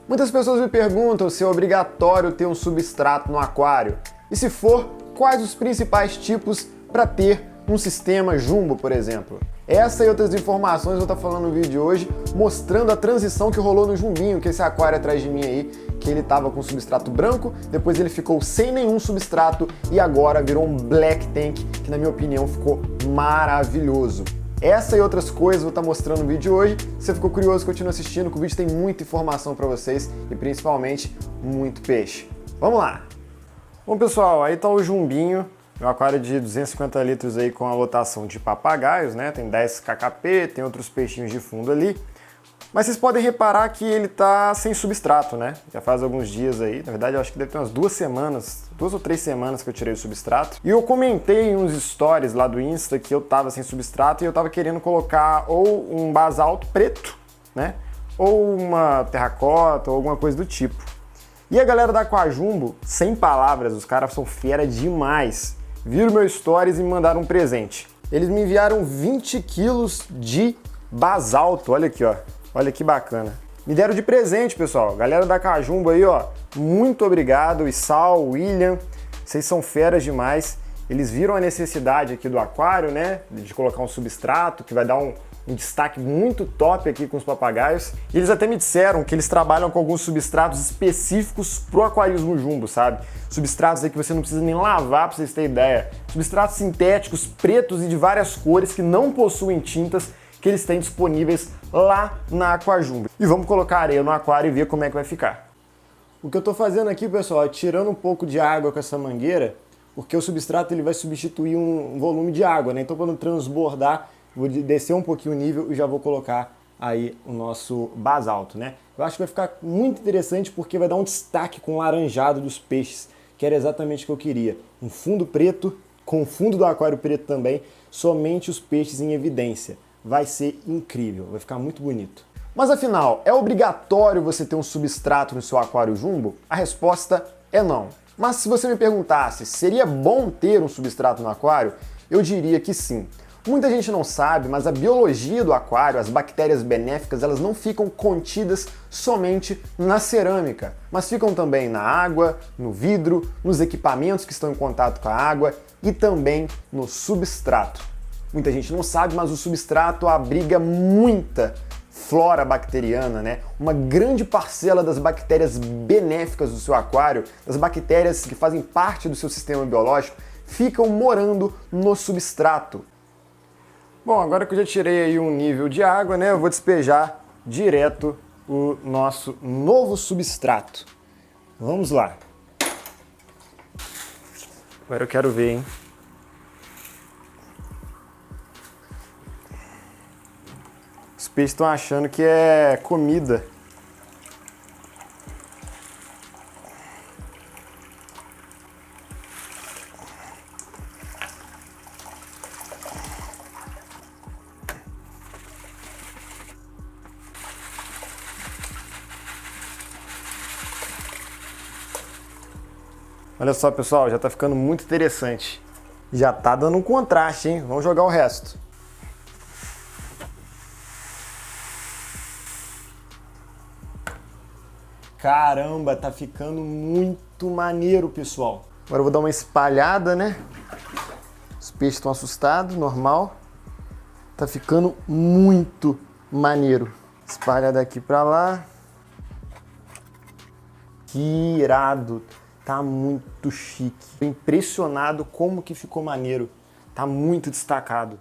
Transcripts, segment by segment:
Muitas pessoas me perguntam se é obrigatório ter um substrato no aquário. E se for, quais os principais tipos para ter um sistema jumbo, por exemplo. Essa e outras informações eu vou estar falando no vídeo de hoje, mostrando a transição que rolou no Jumbinho, que é esse aquário atrás de mim aí, que ele tava com substrato branco, depois ele ficou sem nenhum substrato e agora virou um Black Tank, que na minha opinião ficou maravilhoso. Essa e outras coisas eu vou estar mostrando no vídeo de hoje. Se você ficou curioso, continue assistindo, que o vídeo tem muita informação para vocês e principalmente muito peixe. Vamos lá! Bom pessoal, aí tá o Jumbinho, meu aquário de 250 litros aí com a lotação de papagaios, né? Tem 10 kkp, tem outros peixinhos de fundo ali. Mas vocês podem reparar que ele tá sem substrato, né? Já faz alguns dias aí, na verdade eu acho que deve ter umas 2 ou 3 semanas que eu tirei o substrato. E eu comentei em uns stories lá do Insta que eu tava sem substrato e eu tava querendo colocar ou um basalto preto, né? Ou uma terracota ou alguma coisa do tipo. E a galera da Aquajumbo, sem palavras, os caras são fera demais. Viram meu stories e me mandaram um presente. Eles me enviaram 20 quilos de basalto, olha aqui, ó. Olha que bacana. Me deram de presente, pessoal. Galera da Aquajumbo aí, ó. Muito obrigado. Issal, William, vocês são feras demais. Eles viram a necessidade aqui do aquário, né? De colocar um substrato que vai dar um destaque muito top aqui com os papagaios. E eles até me disseram que eles trabalham com alguns substratos específicos pro aquarismo jumbo, sabe? Substratos aí que você não precisa nem lavar, pra vocês terem ideia. Substratos sintéticos, pretos e de várias cores que não possuem tintas, que eles têm disponíveis lá na Aquajumbo. E vamos colocar areia no aquário e ver como é que vai ficar. O que eu tô fazendo aqui, pessoal, é tirando um pouco de água com essa mangueira, porque o substrato ele vai substituir um volume de água, né? Então quando transbordar, vou descer um pouquinho o nível e já vou colocar aí o nosso basalto, né? Eu acho que vai ficar muito interessante porque vai dar um destaque com o laranjado dos peixes, que era exatamente o que eu queria. Um fundo preto, com o fundo do aquário preto também, somente os peixes em evidência. Vai ser incrível, vai ficar muito bonito. Mas afinal, é obrigatório você ter um substrato no seu aquário jumbo? A resposta é não. Mas se você me perguntasse, seria bom ter um substrato no aquário? Eu diria que sim. Muita gente não sabe, mas a biologia do aquário, as bactérias benéficas, elas não ficam contidas somente na cerâmica, mas ficam também na água, no vidro, nos equipamentos que estão em contato com a água e também no substrato. Muita gente não sabe, mas o substrato abriga muita flora bacteriana, né? Uma grande parcela das bactérias benéficas do seu aquário, das bactérias que fazem parte do seu sistema biológico, ficam morando no substrato. Bom, agora que eu já tirei aí um nível de água, né? Eu vou despejar direto o nosso novo substrato. Vamos lá. Agora eu quero ver, hein? Os peixes estão achando que é comida. Olha só, pessoal, já tá ficando muito interessante. Já tá dando um contraste, hein? Vamos jogar o resto. Caramba, tá ficando muito maneiro, pessoal. Agora eu vou dar uma espalhada, né? Os peixes estão assustados, normal. Tá ficando muito maneiro. Espalha daqui pra lá. Que irado. Tá muito chique. Tô impressionado como que ficou maneiro. Tá muito destacado.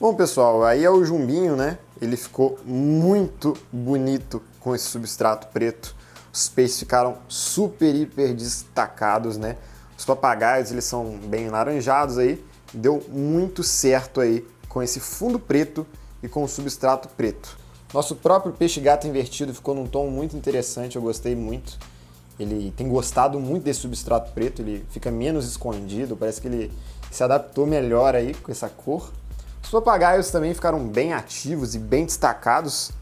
Bom, pessoal, aí é o jumbinho, né? Ele ficou muito bonito com esse substrato preto. Os peixes ficaram super, hiper destacados, né? Os papagaios, eles são bem laranjados aí. Deu muito certo aí com esse fundo preto e com o substrato preto. Nosso próprio peixe-gato invertido ficou num tom muito interessante, eu gostei muito. Ele tem gostado muito desse substrato preto, ele fica menos escondido, parece que ele se adaptou melhor aí com essa cor. Os papagaios também ficaram bem ativos e bem destacados,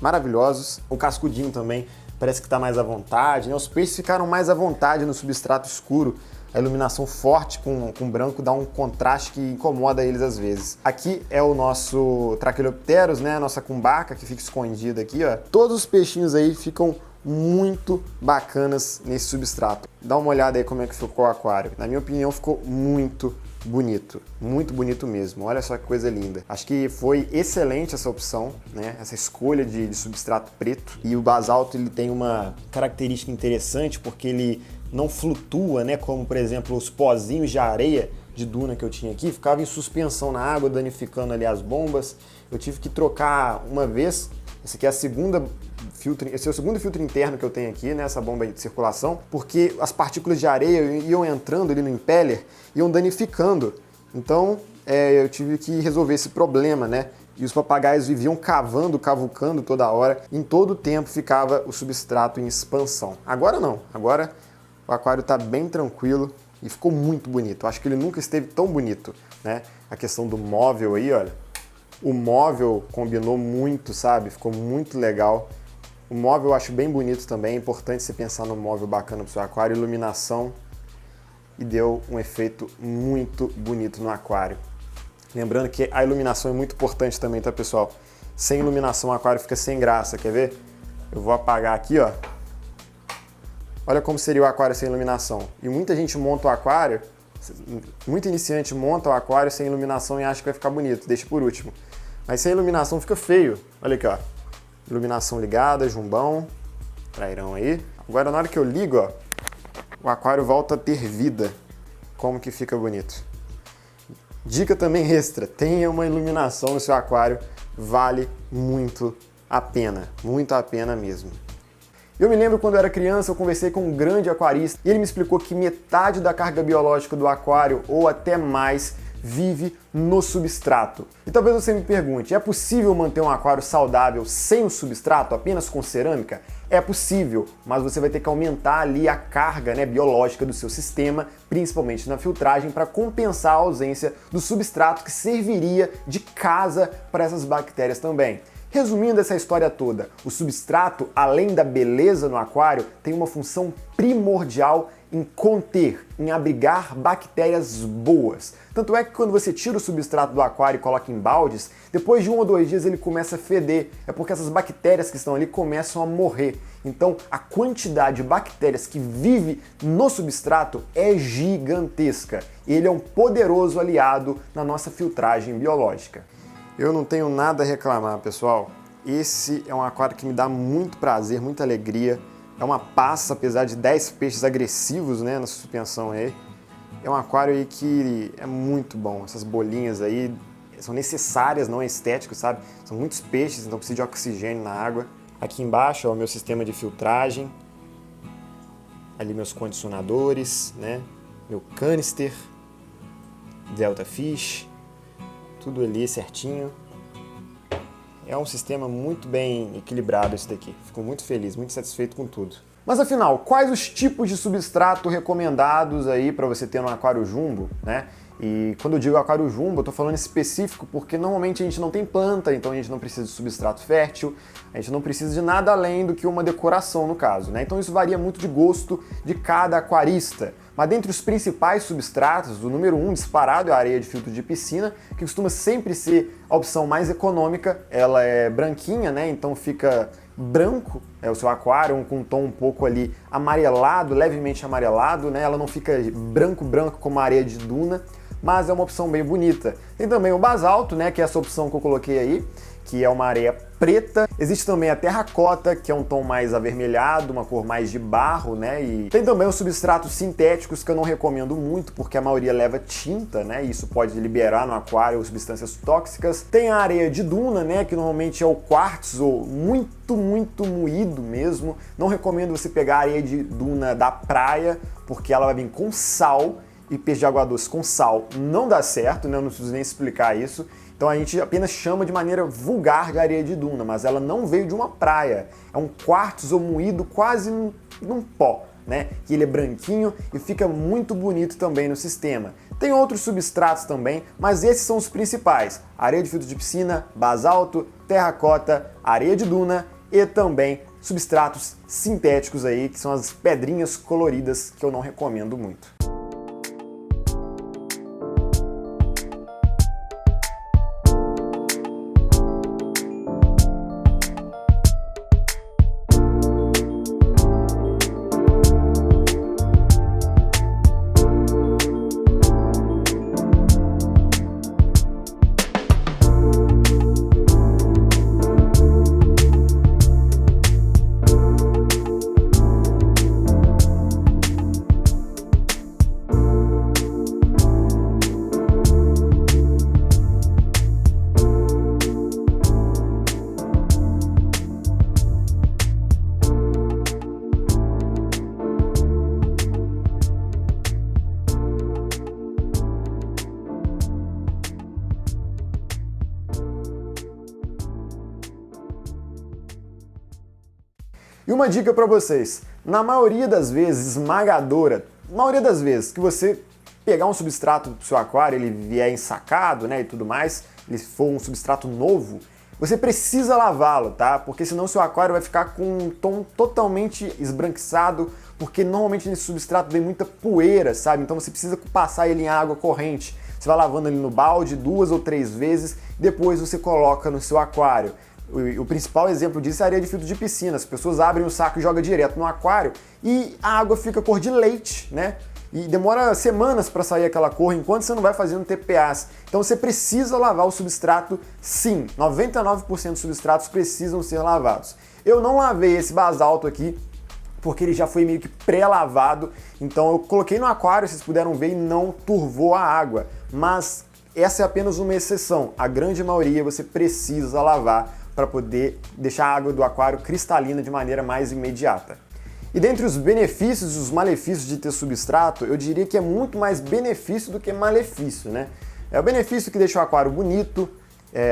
maravilhosos. O cascudinho também parece que está mais à vontade, né? Os peixes ficaram mais à vontade no substrato escuro. A iluminação forte com branco dá um contraste que incomoda eles às vezes. Aqui é o nosso Tracheopteros, né? A nossa cumbaca que fica escondida aqui, ó. Todos os peixinhos aí ficam muito bacanas nesse substrato. Dá uma olhada aí como é que ficou o aquário. Na minha opinião, ficou muito bonito mesmo. Olha só que coisa linda. Acho que foi excelente essa opção, né? Essa escolha de substrato preto. E o basalto, ele tem uma característica interessante porque ele não flutua, né? Como, por exemplo, os pozinhos de areia de duna que eu tinha aqui, ficava em suspensão na água, danificando ali as bombas. Eu tive que trocar uma vez. Esse aqui é esse é o segundo filtro interno que eu tenho aqui, né, essa bomba de circulação, porque as partículas de areia iam entrando ali no impeller, iam danificando. Então, eu tive que resolver esse problema, né? E os papagaios viviam cavucando toda hora. Em todo o tempo ficava o substrato em expansão. Agora não, agora o aquário está bem tranquilo e ficou muito bonito. Acho que ele nunca esteve tão bonito, né? A questão do móvel aí, olha. O móvel combinou muito, sabe? Ficou muito legal. O móvel eu acho bem bonito também. É importante você pensar no móvel bacana pro seu aquário. Iluminação. E deu um efeito muito bonito no aquário. Lembrando que a iluminação é muito importante também, tá, pessoal? Sem iluminação o aquário fica sem graça. Quer ver? Eu vou apagar aqui, ó. Olha como seria o aquário sem iluminação. E muita gente monta o aquário, muito iniciante monta o aquário sem iluminação e acha que vai ficar bonito, deixa por último. Mas sem iluminação fica feio. Olha aqui, ó. Iluminação ligada, jumbão, trairão aí. Agora na hora que eu ligo, ó, o aquário volta a ter vida. Como que fica bonito. Dica também extra, tenha uma iluminação no seu aquário, vale muito a pena mesmo. Eu me lembro quando eu era criança, eu conversei com um grande aquarista e ele me explicou que metade da carga biológica do aquário, ou até mais, vive no substrato. E talvez você me pergunte, é possível manter um aquário saudável sem o substrato, apenas com cerâmica? É possível, mas você vai ter que aumentar ali a carga, né, biológica do seu sistema, principalmente na filtragem, para compensar a ausência do substrato que serviria de casa para essas bactérias também. Resumindo essa história toda, o substrato, além da beleza no aquário, tem uma função primordial em conter, em abrigar bactérias boas. Tanto é que quando você tira o substrato do aquário e coloca em baldes, depois de 1 ou 2 dias ele começa a feder. É porque essas bactérias que estão ali começam a morrer. Então a quantidade de bactérias que vive no substrato é gigantesca. Ele é um poderoso aliado na nossa filtragem biológica. Eu não tenho nada a reclamar, pessoal. Esse é um aquário que me dá muito prazer, muita alegria. É uma passa, apesar de 10 peixes agressivos, né, na suspensão aí. É um aquário aí que é muito bom. Essas bolinhas aí são necessárias, não é estético, sabe? São muitos peixes, então precisa de oxigênio na água. Aqui embaixo é o meu sistema de filtragem. Ali meus condicionadores, né? Meu canister, Delta Fish. Tudo ali certinho. É um sistema muito bem equilibrado esse daqui. Fico muito feliz, muito satisfeito com tudo. Mas afinal, quais os tipos de substrato recomendados aí para você ter no aquário jumbo, né? E quando eu digo aquário jumbo, eu tô falando específico porque normalmente a gente não tem planta, então a gente não precisa de substrato fértil, a gente não precisa de nada além do que uma decoração no caso, né? Então isso varia muito de gosto de cada aquarista. Mas dentre os principais substratos, o número 1 disparado é a areia de filtro de piscina, que costuma sempre ser a opção mais econômica. Ela é branquinha, né? Então fica branco, é o seu aquário, com um tom um pouco ali amarelado, levemente amarelado, né? Ela não fica branco como a areia de duna, mas é uma opção bem bonita. Tem também o basalto, né? Que é essa opção que eu coloquei aí, que é uma areia preta. Existe também a terracota, que é um tom mais avermelhado, uma cor mais de barro, né? E tem também os substratos sintéticos, que eu não recomendo muito, porque a maioria leva tinta, né? E isso pode liberar no aquário substâncias tóxicas. Tem a areia de duna, né? Que normalmente é o quartzo muito moído mesmo. Não recomendo você pegar a areia de duna da praia, porque ela vai vir com sal, e peixe de água doce com sal não dá certo, né? Eu não preciso nem explicar isso. Então a gente apenas chama de maneira vulgar de areia de duna, mas ela não veio de uma praia. É um quartzo moído quase num pó, né? Que ele é branquinho e fica muito bonito também no sistema. Tem outros substratos também, mas esses são os principais: areia de filtro de piscina, basalto, terracota, areia de duna e também substratos sintéticos aí, que são as pedrinhas coloridas, que eu não recomendo muito. E uma dica para vocês: na maioria das vezes, esmagadora, maioria das vezes que você pegar um substrato do seu aquário, ele vier ensacado, né, e tudo mais, ele for um substrato novo, você precisa lavá-lo, tá? Porque senão seu aquário vai ficar com um tom totalmente esbranquiçado, porque normalmente nesse substrato vem muita poeira, sabe? Então você precisa passar ele em água corrente. Você vai lavando ele no balde 2 ou 3 vezes, depois você coloca no seu aquário. O principal exemplo disso é a areia de filtro de piscina. As pessoas abrem o saco e jogam direto no aquário e a água fica cor de leite, né? E demora semanas para sair aquela cor, enquanto você não vai fazendo TPAs. Então você precisa lavar o substrato, sim. 99% dos substratos precisam ser lavados. Eu não lavei esse basalto aqui, porque ele já foi meio que pré-lavado. Então eu coloquei no aquário, vocês puderam ver, e não turvou a água. Mas essa é apenas uma exceção. A grande maioria você precisa lavar para poder deixar a água do aquário cristalina de maneira mais imediata. E dentre os benefícios e os malefícios de ter substrato, eu diria que é muito mais benefício do que malefício, né? É o benefício que deixa o aquário bonito,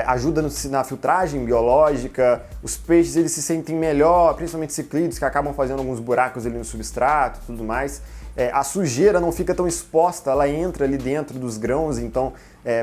ajuda na filtragem biológica, os peixes eles se sentem melhor, principalmente ciclídeos, que acabam fazendo alguns buracos ali no substrato e tudo mais. A sujeira não fica tão exposta, ela entra ali dentro dos grãos, então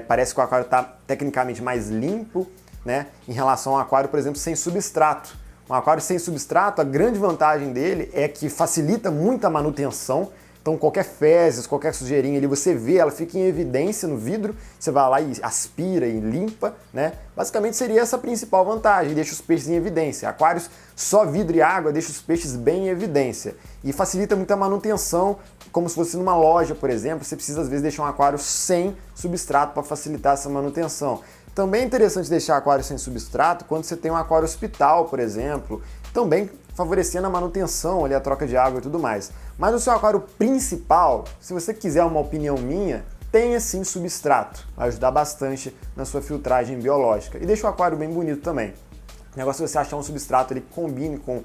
parece que o aquário está tecnicamente mais limpo, né? Em relação ao aquário, por exemplo, sem substrato. Um aquário sem substrato, a grande vantagem dele é que facilita muito a manutenção. Então qualquer fezes, qualquer sujeirinha ali, você vê, ela fica em evidência no vidro, você vai lá e aspira e limpa, né? Basicamente seria essa a principal vantagem, deixa os peixes em evidência. Aquários só vidro e água deixa os peixes bem em evidência. E facilita muito a manutenção, como se fosse numa loja, por exemplo, você precisa às vezes deixar um aquário sem substrato para facilitar essa manutenção. Também é interessante deixar aquário sem substrato quando você tem um aquário hospital, por exemplo, também favorecendo a manutenção, ali, a troca de água e tudo mais. Mas no seu aquário principal, se você quiser uma opinião minha, tenha sim substrato, vai ajudar bastante na sua filtragem biológica. E deixa o aquário bem bonito também. O negócio é você achar um substrato ali que combine com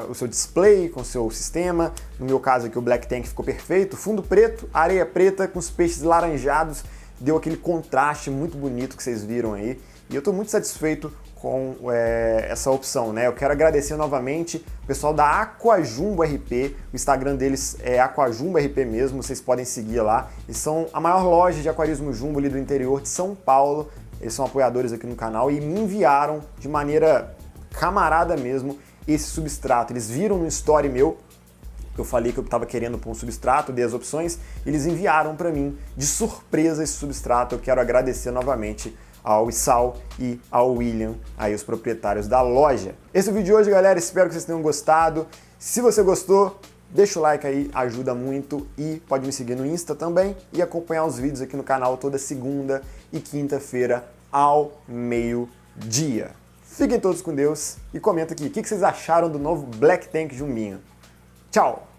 o seu display, com o seu sistema. No meu caso aqui o Black Tank ficou perfeito, fundo preto, areia preta com os peixes laranjados, deu aquele contraste muito bonito que vocês viram aí. E eu estou muito satisfeito com essa opção, né? Eu quero agradecer novamente o pessoal da Aquajumbo RP, o Instagram deles é Aquajumbo RP mesmo, vocês podem seguir lá. Eles são a maior loja de aquarismo jumbo ali do interior de São Paulo, eles são apoiadores aqui no canal e me enviaram de maneira camarada mesmo esse substrato. Eles viram no story meu, eu falei que eu estava querendo pôr um substrato, dei as opções, eles enviaram para mim de surpresa esse substrato. Eu quero agradecer novamente ao Issal e ao William, aí os proprietários da loja. Esse é o vídeo de hoje, galera, espero que vocês tenham gostado. Se você gostou, deixa o like aí, ajuda muito, e pode me seguir no Insta também e acompanhar os vídeos aqui no canal toda segunda e quinta-feira ao meio-dia. Fiquem todos com Deus e comenta aqui o que vocês acharam do novo Black Tank Jumbinho. Tchau!